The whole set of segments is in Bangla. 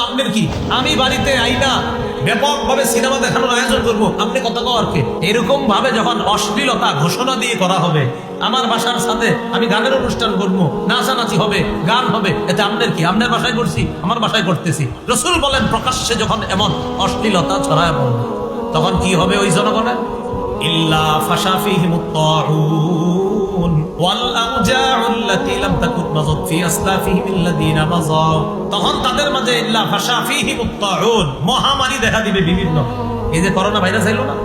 আপনার কি আমি বাড়িতে আইনা ব্যাপকভাবে সিনেমা দেখানোর আয়োজন করবো, আপনি কত কে এরকম ভাবে যখন অশ্লীলতা ঘোষণা দিয়ে করা হবে, আমার বাসার সাথে আমি গানের অনুষ্ঠান করবো, নাচানাচি হবে, গান হবে, এতে আপনার কি? আপনার বাসায় করছি, আমার বাসায় করতেছি। রাসূল বলেন প্রকাশ্যে যখন এমন অশ্লীলতা ছড়ায় পড়বে তখন কি হবে ওই জনগণের? ইল্লা ফাশা ফীহিমুত তাউন ওয়াল আউজাউল্লাতী লাম তাকুন মাযাত ফি আসলাফিহিমিল্লাযীনা মাযাউ, তখন তাদের মাঝে ইল্লা ফাশা ফীহিমুত তাউন মহামারী দেখা দিবে বিভিন্ন। এই যে করোনা ভাইরাস এলো না,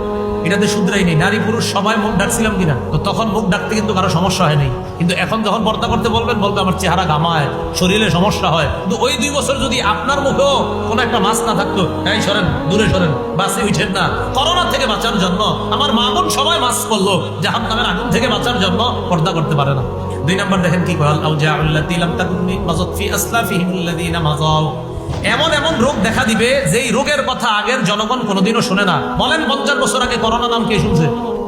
এটাতে শুধরাই নেই, নারী পুরুষ সবাই মুখ ঢাকছিলাম কিনা, তো তখন মুখ ঢাকতে কিন্তু কারো সমস্যা হয় নাই। কিন্তু এখন যখন পর্দা করতে বলবেন, বলবে আমার চেহারা ঘামায়, শরীরে সমস্যা হয়। কিন্তু ওই 2 বছর যদি আপনার মুখেও কোনো একটা মাস্ক না থাকতো, এই সরেন, দূরে সরেন, বাসে উঠেন না, করোনা থেকে বাঁচার জন্য আমার মা বোন সবাই মাস্ক করলো, জাহান্নামের আগুন থেকে বাঁচার জন্য পর্দা করতে পারে না। 2 নম্বর দেখেন কি কয়, আউজাউল্লাতী লাম তাকুন মাযাত ফি আসলাফিহিমিল্লাযীনা মাযাউ, এমন এমন রোগ দেখা দিবে যেই রোগের কথা আগের জনগণ কোনোদিনও শুনে না। বলেন 50 বছর আগে করোনা নাম কে শুনছে?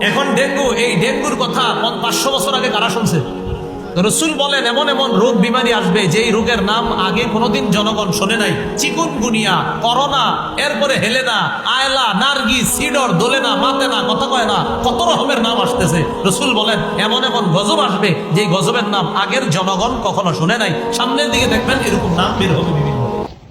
এখন ডেঙ্গু, এই ডেঙ্গুর কথা 500 বছর আগে কারা শুনছে? রাসূল বলেন এমন এমন রোগ বিমারি আসবে যেই রোগের নাম আগে কোনোদিন জনগণ শোনে নাই। চিকুনগুনিয়া, করোনা, এরপরে হেলেনা, আয়লা, নার্গিস, সিডর, দোলেনা, মাতেনা, কথা কয় না, কত রকমের নাম আসতেছে। রাসূল বলেন এমন এমন গজব আসবে যেই গজবের নাম আগের জনগণ কখনো শুনে নাই। সামনের দিকে দেখবেন এরকম নাম বের হবে।